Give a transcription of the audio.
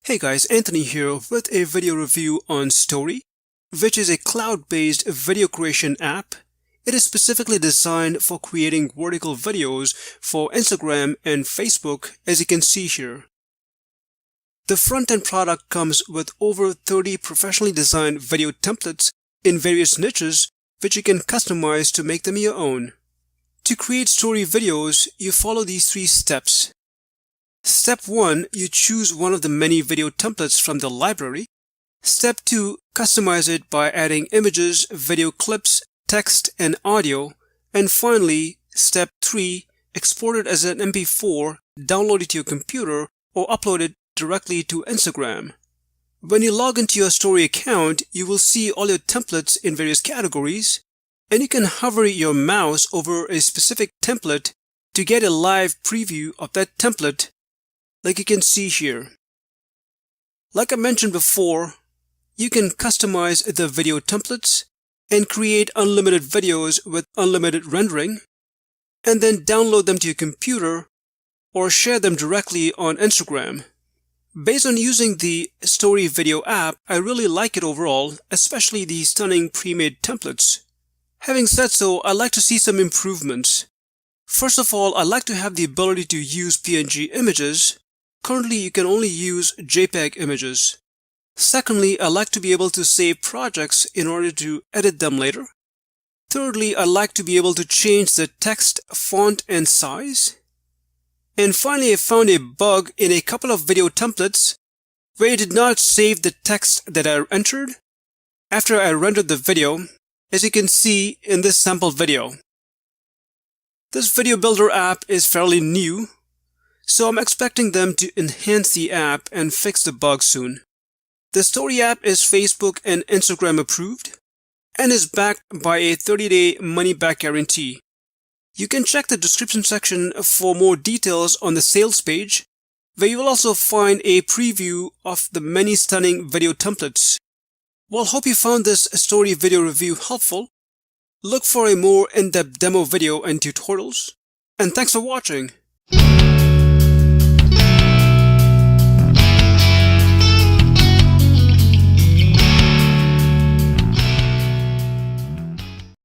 Hey guys, Anthony here with a video review on Storie, which is a cloud-based video creation app. It is specifically designed for creating vertical videos for Instagram and Facebook, as you can see here. The front-end product comes with over 30 professionally designed video templates in various niches, which you can customize to make them your own. To create Storie videos, you follow these 3 steps. Step 1, you choose one of the many video templates from the library. Step 2, customize it by adding images, video clips, text, and audio. And finally, Step 3, export it as an MP4, download it to your computer, or upload it directly to Instagram. When you log into your Storie account, you will see all your templates in various categories, and you can hover your mouse over a specific template to get a live preview of that template, like you can see here. Like I mentioned before, you can customize the video templates and create unlimited videos with unlimited rendering, and then download them to your computer or share them directly on Instagram. Based on using the Storie video app, I really like it overall, especially the stunning pre-made templates. Having said so, I'd like to see some improvements. First of all, I'd like to have the ability to use PNG images. Currently, you can only use JPEG images. Secondly, I'd like to be able to save projects in order to edit them later. Thirdly, I'd like to be able to change the text, font, and size. And finally, I found a bug in a couple of video templates where it did not save the text that I entered after I rendered the video, as you can see in this sample video. This video builder app is fairly new, so I'm expecting them to enhance the app and fix the bug soon. The Storie app is Facebook and Instagram approved and is backed by a 30-day money-back guarantee. You can check the description section for more details on the sales page, where you will also find a preview of the many stunning video templates. Well, hope you found this Storie video review helpful. Look for a more in-depth demo video and tutorials. And thanks for watching.